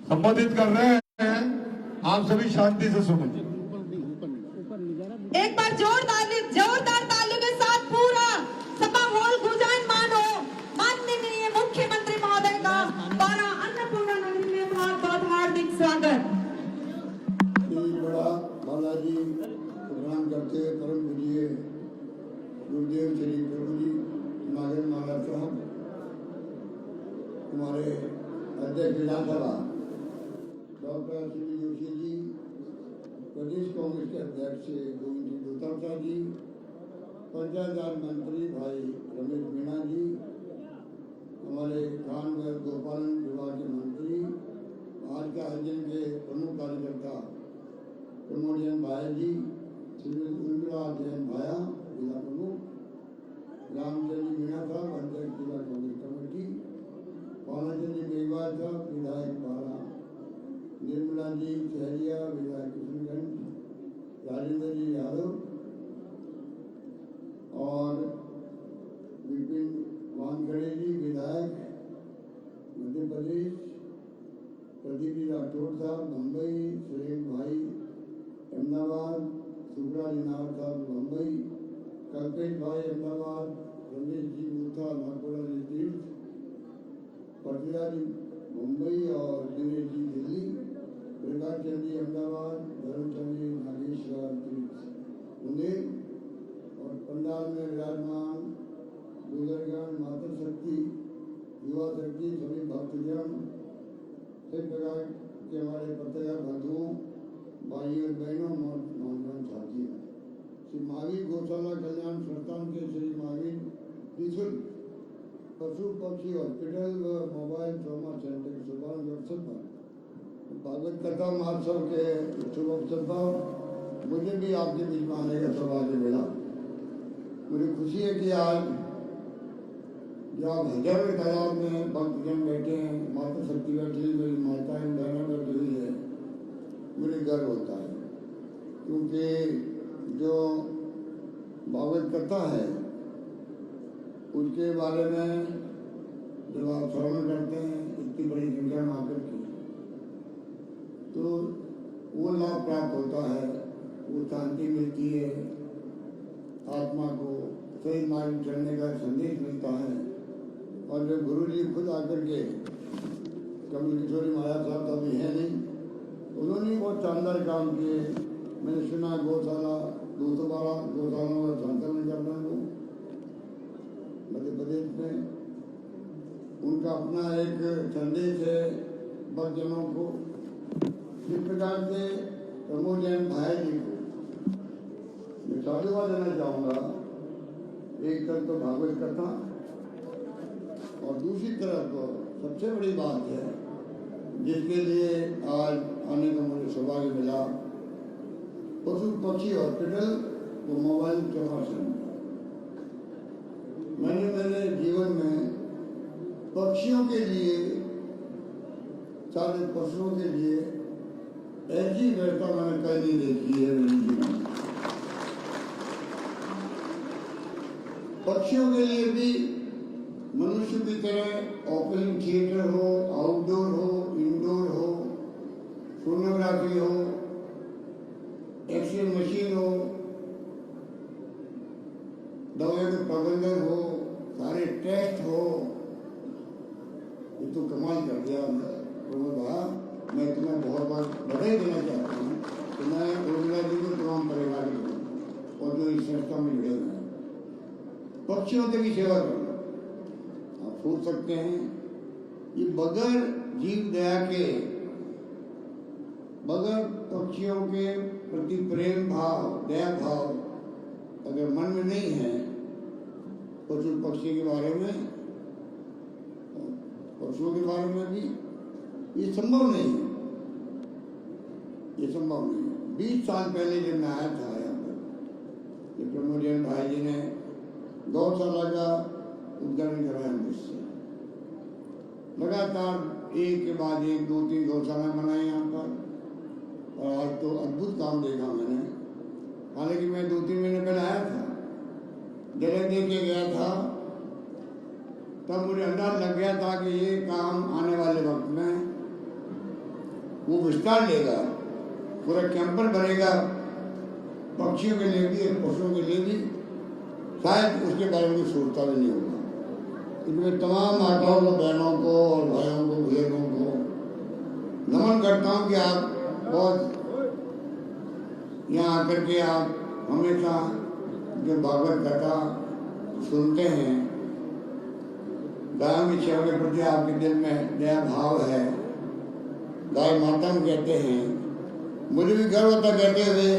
संबोधित कर रहे हैं, आप सभी शांति से सुनिए। एक बार जोरदार तालियों के साथ पूरा सभा हॉल गुंजायमान हो। माननीय मुख्यमंत्री महोदय का द्वारा अन्नपूर्णा नगरी में बहुत हार्दिक स्वागत। बड़ा बालाजी प्रणाम करते हुए परम पूज्य गुरुदेव श्री प्रभु जी नागर महाराज साहब, हमारे अध्यक्ष विधानसभा डॉक्टर श्री जोशी जी, प्रदेश कांग्रेस के अध्यक्ष गोविंद जी डोटासरा जी, पंचायत राज मंत्री भाई रमेश मीणा जी, हमारे खान व गोपालन विभाग के मंत्री, आज के आयोजन के प्रमुख कार्यकर्ता प्रमोदियन भाई जी, श्री इंदिरा जैन भाया जिला प्रमुख, रामचंद्र मीणा साहब अध्यक्ष जिला कांग्रेस कमेटी, पालाचंद मेघवाल साहब विधायक पाला, निर्मला जी सहरिया विधायक किशनगंज, राजेंद्र जी यादव और विपिन वानखड़े जी विधायक मध्य प्रदेश, प्रदीप जी राठौर साहब मुंबई, सुरेश भाई अहमदाबाद, सुब्रा जी नावर साहब मुंबई, कल्पेश भाई अहमदाबाद, रमेश जी मूथा नागपुरा डिस्ट्रिक्ट, पटियाला जी मुंबई और दिनेश जी दिल्ली, प्रकाश चंद जी अहमदाबाद, धर्मचंद जी नागेश्वर पुणे और पंडाल में विराजमान बुजुर्गगण, मातृशक्ति, युवा शक्ति, सभी भक्तजन, सभी प्रकार के हमारे पत्रकार बंधुओं, भाइयों और बहनों, नौजवान साथियों, श्री महावीर गौशाला कल्याण संस्थान के श्री महावीर निःशुल्क पशु पक्षी हॉस्पिटल व मोबाइल ट्रॉमा सेंटर के शुभारंभ अवसर पर, भागवत कथा महोत्सव के शुभ अवसर पर मुझे भी आपके बीच में आने का सौभाग्य मिला। मुझे खुशी है कि आज जब आप हजारों के तादाद में भक्तजन बैठे हैं, माता शक्ति बैठी हुई, मेरी माताएं बहनें बैठी हुई है, मुझे गर्व होता है, क्योंकि जो भागवत कथा है उसके बारे में जब आप श्रवण करते हैं इतनी बड़ी संख्या में आकर के, तो वो लाभ प्राप्त होता है, वो शांति मिलती है, आत्मा को सही मार्ग चलने का संदेश मिलता है। और जब गुरु जी खुद आकर के, कमल किशोरी महाराज साहब तो अभी है नहीं, उन्होंने बहुत शानदार काम किए। मैंने सुना गौशाला 212 गौशालाओं का संचालन कर रहे हैं मध्य प्रदेश में, उनका अपना एक संदेश है भक्तजनों को। इस प्रकार से प्रमोदियन भाई जी को मैं साधुवाद देना चाहूँगा। एक तरफ तो भागवत कथा और दूसरी तरफ तो सबसे बड़ी बात है जिसके लिए आज आने का मुझे सौभाग्य मिला, पशु पक्षी हॉस्पिटल व मोबाइल ट्रॉमा सेंटर। मैंने मेरे जीवन में पक्षियों के लिए, सारे पशुओं के लिए ऐसी व्यवस्था मैंने कहीं नहीं देखी है मेरे जीवन में। पक्षियों के लिए भी मनुष्य की तरह ओपन थिएटर हो, आउटडोर हो, इंडोर हो, सोनोग्राफी हो, एक्सरे मशीन हो, दवाइयों के प्रबंधन हो, सारे टेस्ट हो, ये तो कमाल कर दिया प्रमोद भाई। मैं तुम्हें बहुत बहुत बधाई देना चाहता हूँ कि मैं उर्मिला जी को तमाम परिवार को और जो इस संस्था में जुड़े हुए हैं, पक्षियों की भी सेवा करना। आप सोच सकते हैं ये बगैर जीव दया के, बगैर पक्षियों के प्रति प्रेम भाव, दया भाव अगर मन में नहीं है, पशु पक्षी के बारे में, पशुओं के बारे में भी, ये संभव नहीं है, ये संभव नहीं है। 20 साल पहले जब मैं आया था यहाँ पर, प्रमोदियन भाई जी ने गौशाला का उद्घाटन कराया मुझसे। लगातार एक के बाद एक 2-3 गौशाला बनाई यहाँ पर, और आज तो अद्भुत काम देखा मैंने। हालांकि मैं 2-3 महीने पहले आया था, जगह देख के गया था, तब मुझे अंदाज लग गया था कि ये काम आने वाले वक्त में वो विस्तार लेगा, पूरा कैंपल बनेगा पक्षियों के लिए भी और पशुओं के लिए भी, शायद उसके बारे में सोचता भी नहीं होगा। इसमें तमाम माताओं को, बहनों को और भाइयों को, बुजुर्गों को नमन करता हूँ कि आप बहुत यहाँ आकर के आप हमेशा जो भागवत कथा सुनते हैं, गायों की सेवा के प्रति आपके दिल में नया भाव है। गाय मातम कहते हैं। मुझे भी गर्व होता कहते हुए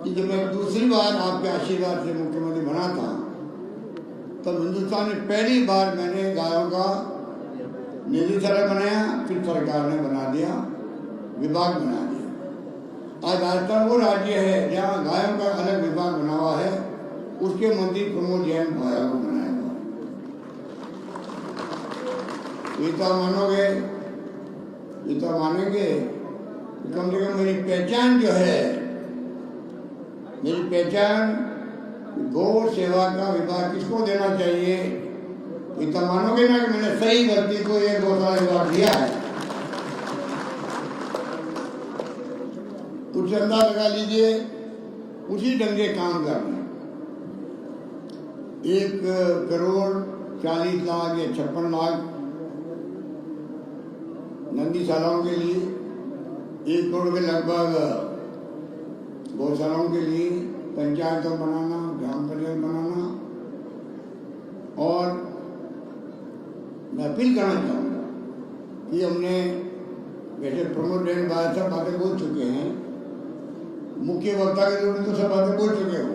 कि जब मैं दूसरी बार आपके आशीर्वाद से मुख्यमंत्री बना था तब हिंदुस्तान में पहली बार मैंने गायों का निदेशालय बनाया, फिर सरकार ने बना दिया, विभाग बना दिया। आज राजस्थान वो राज्य है जहाँ गायों का अलग विभाग बना हुआ है, उसके मंत्री प्रमोद जैन भाया को बनाया हुआ। इतना मानोगे, इतना मानेंगे, कम से कम मेरी पहचान जो है, मेरी पहचान गौ सेवा का विभाग किसको देना चाहिए, इतना मानोगे ना कि मैंने सही व्यक्ति को ये गौशाला विभाग दिया है। कुछ अंदाज लगा लीजिए, उसी ढंग से काम करना। 1,40,00,000 या 56,00,000 नंदीशालाओं के लिए, 1 करोड़ के लगभग गौशालाओं के लिए पंचायत बनाना, ग्राम पंचायत बनाना। और मैं अपील करना चाहूँगा कि हमने वैसे प्रमोद जैन भाई सब बातें बोल चुके हैं, मुख्य वक्ता के रूप में तो सब बातें बोल चुके हो,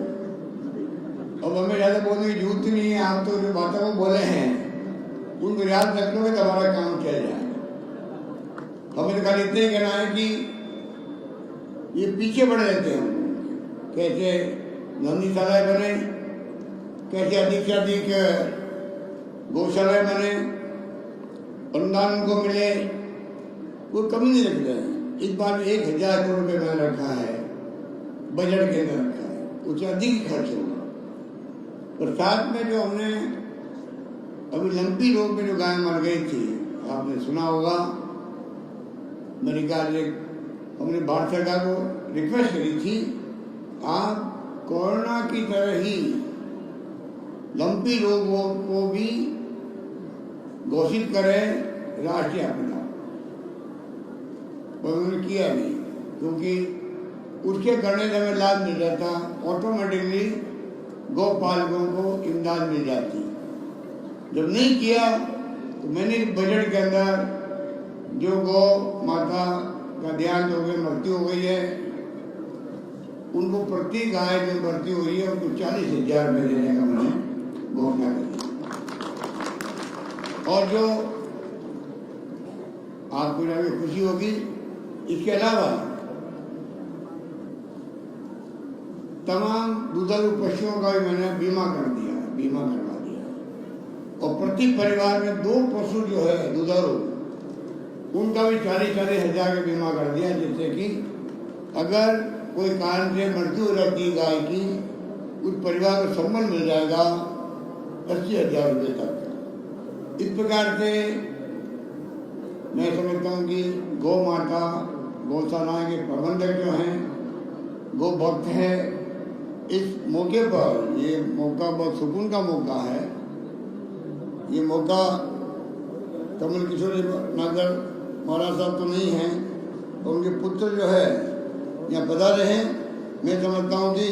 अब हमें ज़्यादा बोलने की जरूरत नहीं है। आप तो जो बातें वो बोले हैं उनको याद रख लोगे तो हमारा काम चल जाएगा। हमें तो खाली इतना ही कहना है कि ये पीछे बढ़ जाते हैं, कैसे नंदीशालाएँ बने, कैसे अधिक से अधिक गौशालाएँ बने, अनुदान उनको मिले, वो कमी नहीं रख रहे हैं। इस बार 1,000 करोड़ रुपये मैंने रखा है, बजट के अंदर रखा है, उससे अधिक खर्च होगा। और साथ में जो हमने अभी लंपी रोग में जो गाय मर गई थी, आपने सुना होगा, मेरी ख्याल हमने भारत सरकार को रिक्वेस्ट करी थी, आप कोरोना की तरह ही लंपी रोगों को भी घोषित करें राष्ट्रीय आपदा, और उन्होंने किया नहीं, क्योंकि उसके करने से हमें लाभ मिल जाता, ऑटोमेटिकली गौपालकों को इमदाद मिल जाती। जब नहीं किया तो मैंने बजट के अंदर जो गौ माता का देहांत हो गया, मृत्यु हो गई है, उनको प्रति गाय जो मृत्यु हुई है उनको 40,000 रुपये देने का मैंने घोषणा की। और जो आपको जाके खुशी होगी, इसके अलावा तमाम दुधारू पशुओं का भी मैंने बीमा कर दिया, बीमा करवा दिया। और प्रति परिवार में 2 पशु जो है दुधारू, उनका भी 40,000 का बीमा कर दिया, जिससे कि अगर कोई कारण से मृत्यु हो जाती है गाय की, उस परिवार को सम्मान मिल जाएगा 80,000 रुपये तक। इस प्रकार से मैं समझता हूँ कि गौ माता, गौशाला के प्रबंधक जो हैं, गौ भक्त हैं, इस मौके पर, ये मौका बहुत सुकून का मौका है। ये मौका कमल किशोर नागर महाराज साहब तो नहीं हैं, और उनके पुत्र जो है यहाँ पधारे हैं। मैं समझता हूँ कि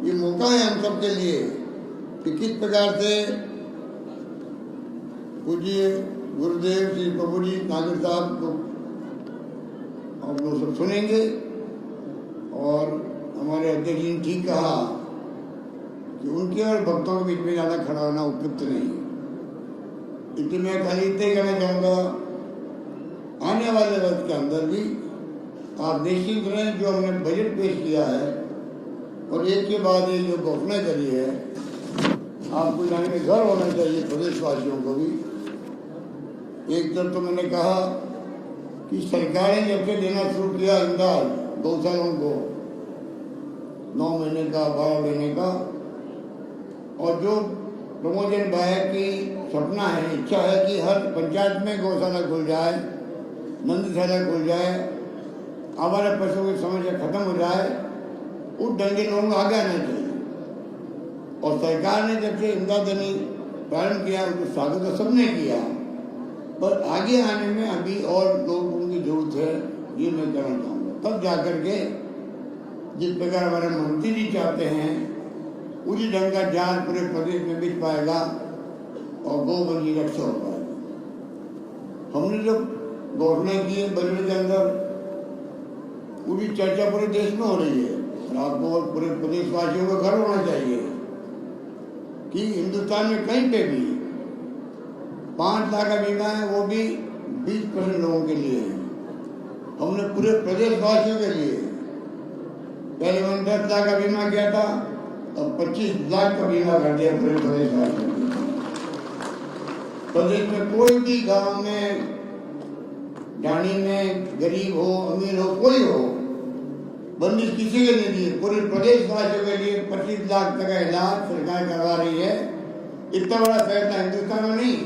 ये मौका है हम सब के लिए कि किस प्रकार से पूज्य गुरुदेव श्री प्रभु जी नागर साहब को हम लोग सब सुनेंगे। और हमारे अध्यक्ष जी ने ठीक कहा कि उनके और भक्तों के बीच में ज़्यादा खड़ा होना उपयुक्त नहीं। इसलिए मैं खाली इतना ही कहना चाहूँगा, आने वाले वक्त के अंदर भी आप निश्चित रहें, जो हमने बजट पेश किया है और एक के बाद ये जो घोषणा करी है, आपको जाने में गर्व होना चाहिए प्रदेशवासियों को भी। एक तरफ तो मैंने कहा कि सरकार ने जब से देना शुरू किया इमदाद गौशालाओं को 9 महीने का, 12 महीने का, और जो प्रमोजन भाई की सपना है, इच्छा है कि हर पंचायत में गौशाला खुल जाए, मंदशाला खुल जाए, आवारा पशुओं की समस्या खत्म हो जाए, उस ढंग के लोगों को आगे आना चाहिए। और सरकार ने जब से इमदाद देनी प्रारंभ किया उसको स्वागत तो सबने किया, पर आगे आने में अभी और लोगों की जरूरत है, ये मैं कहना चाहूँगा। तब जाकर के जिस प्रकार हमारे मंत्री जी चाहते हैं उसी ढंग का जाल पूरे प्रदेश में बिक पाएगा और गौवंश की रक्षा हो पाएगा। हमने जो घोषणा की है बजट के अंदर, पूरी चर्चा पूरे देश में हो रही है और आपको और पूरे प्रदेशवासियों को गर्व होना चाहिए कि हिंदुस्तान में कहीं पे भी 5 लाख का बीमा है, वो भी 20% लोगों के लिए है। हमने पूरे प्रदेशवासियों के लिए पहले मैंने 10 लाख का बीमा किया था, अब 25 लाख का बीमा कर दिया पूरे प्रदेशवासियों के लिए। प्रदेश में कोई भी गांव में, ढाणी में, गरीब हो अमीर हो कोई हो, बंदिश किसी के नहीं दी। पूरे प्रदेशवासियों के लिए 25 लाख तक का इलाज सरकार करवा रही है। इतना बड़ा फैसला हिंदुस्तान में नहीं,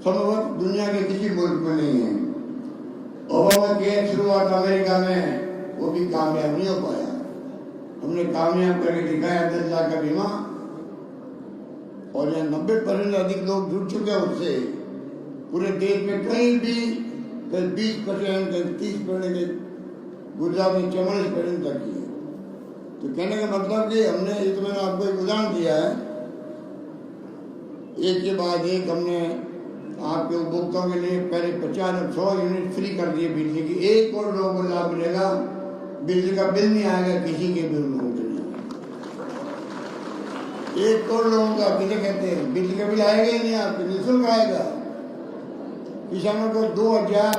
संभवत दुनिया के किसी मुल्क में नहीं है। ओबामा की शुरुआत अमेरिका में, वो भी कामयाब नहीं हो पाया। हमने कामयाब करके दिखाया 10 लाख का बीमा, और यहाँ 90% अधिक लोग जुड़ चुके हैं उससे। पूरे देश में कहीं भी 20%, 30%, गुजरात में 44% तक की है। तो कहने का मतलब कि हमने, ये तो मैंने आपको एक उदाहरण दिया है, एक के बाद एक हमने आपके उपभोक्ताओं के लिए पहले 50-100 यूनिट फ्री कर दिए बिजली की। 1 करोड़ लोगों को लाभ मिलेगा, बिजली का बिल नहीं आएगा किसी के भी लोगों के लिए। 1 करोड़ लोगों का बिल कहते हैं, बिजली का बिल आएगा ही नहीं, आपको निःशुल्क आएगा। किसानों को 2000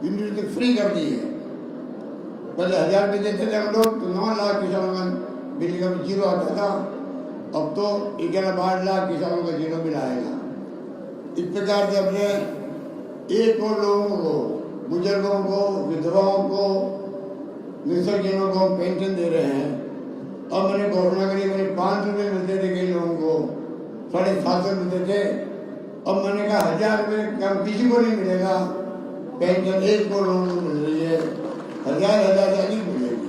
यूनिट तक फ्री कर दी है। पहले 1000 रुपये देते थे हम लोग, तो 9 लाख किसानों का बिजली का बिल जीरो आता था। अब तो 11-12 लाख किसानों का जीरो बिल आएगा। इस प्रकार से अपने 1 करोड़ लोगों को, बुजुर्गों को, विधवाओं को, निसर्गजनों को पेंशन दे रहे हैं। अब मैंने घोषणा करी, मैंने 500 रुपये मिलते थे कई लोगों को, 750 मिलते थे। अब मैंने कहा 1000 रुपये कम किसी को नहीं मिलेगा, पेंशन 1 करोड़ लोगों को मिल रही है, 1000 से अधिक मिलेगी।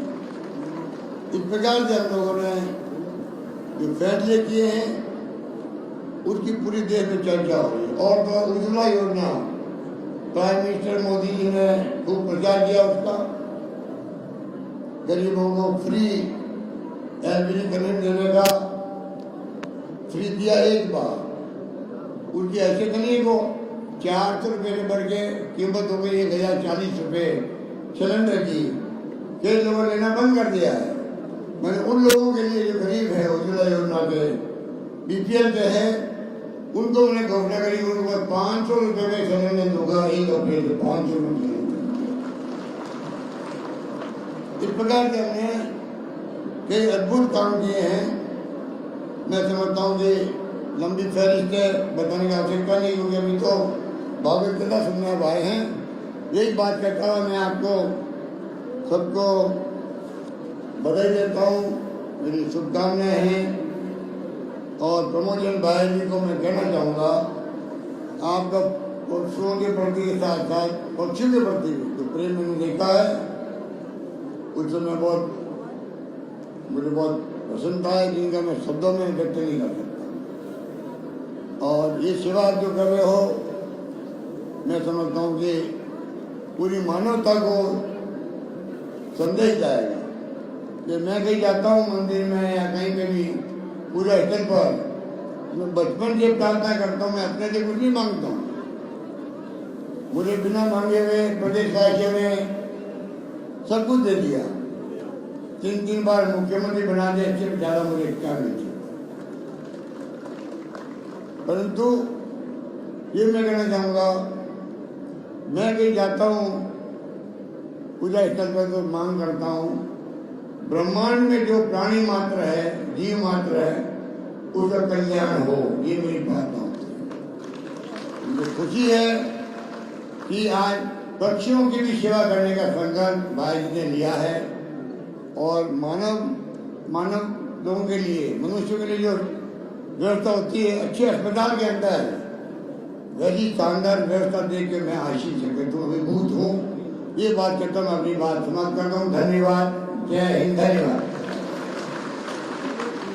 इस प्रकार से हम लोगों ने जो फैसले किए हैं उसकी पूरी देश में चर्चा हो रही है। और तो उज्ज्वला योजना, प्राइम मिनिस्टर मोदी जी ने खूब प्रचार किया उसका। गरीबों को फ्री एलपीजी कनेक्ट देने का, फ्री दिया एक बार। उनकी हैसियत नहीं को 400 रुपये से बढ़ के कीमत हो गई 1040 रुपये सिलेंडर की। कई लोगों ने लेना बंद कर दिया है। मैंने उन लोगों के लिए जो गरीब है, उज्ज्वला योजना के बीपीएल पे है, उनको मैंने घोषणा करी, उनको 500 रुपये में सिलेंडर दूंगा 1 अप्रैल से 500 रुपये। इस प्रकार के हमने कई अद्भुत काम किए हैं। मैं समझता हूँ कि लंबी फहरिस्त है, बताने की आवश्यकता नहीं, क्योंकि अभी तो भागवत कथा सुनने अब आए हैं। यही बात कहता हुआ मैं आपको सबको बधाई देता हूँ, मेरी शुभकामनाएं हैं। और प्रमोद भाई जी को मैं कहना चाहूँगा, आपका पशुओं के प्रति के साथ साथ पक्षियों के प्रति जो प्रेम मैंने देखा है, उस समय मुझे बहुत प्रसन्नता है, जिनका मैं शब्दों में व्यक्त नहीं कर सकता। और ये सेवा जो कर रहे हो, मैं समझता हूँ कि पूरी मानवता को संदेश जाएगा कि मैं कहीं जाता हूँ मंदिर में या कहीं पे भी पूजा स्थल पर, मैं बचपन से प्रार्थना करता हूँ, मैं अपने लिए कुछ नहीं मांगता हूँ। मुझे बिना मांगे हुए प्रदेशवासियों ने सब कुछ दे दिया। 3 बार मुख्यमंत्री बना दिया, इससे ज्यादा मुझे क्या नहीं चाहिए। परंतु ये मैं कहना चाहूँगा, मैं कहीं जाता हूँ पूजा स्थल पर तो मांग करता हूँ, ब्रह्मांड में जो प्राणी मात्र है, जीव मात्र है, उसका कल्याण हो, ये मेरी प्रार्थना होती है। मुझे खुशी है कि आज पक्षियों की भी सेवा करने का संकल्प भाई जी ने लिया है। और मानव लोगों के लिए, मनुष्यों के लिए जो व्यवस्था होती है, अच्छे अस्पताल के अंदर वैसी शानदार व्यवस्था देख के मैं आशीष तो अभिभूत हूँ। ये बात करता मैं अपनी बात समाप्त करता हूँ। धन्यवाद। जय हिंद। धन्यवाद।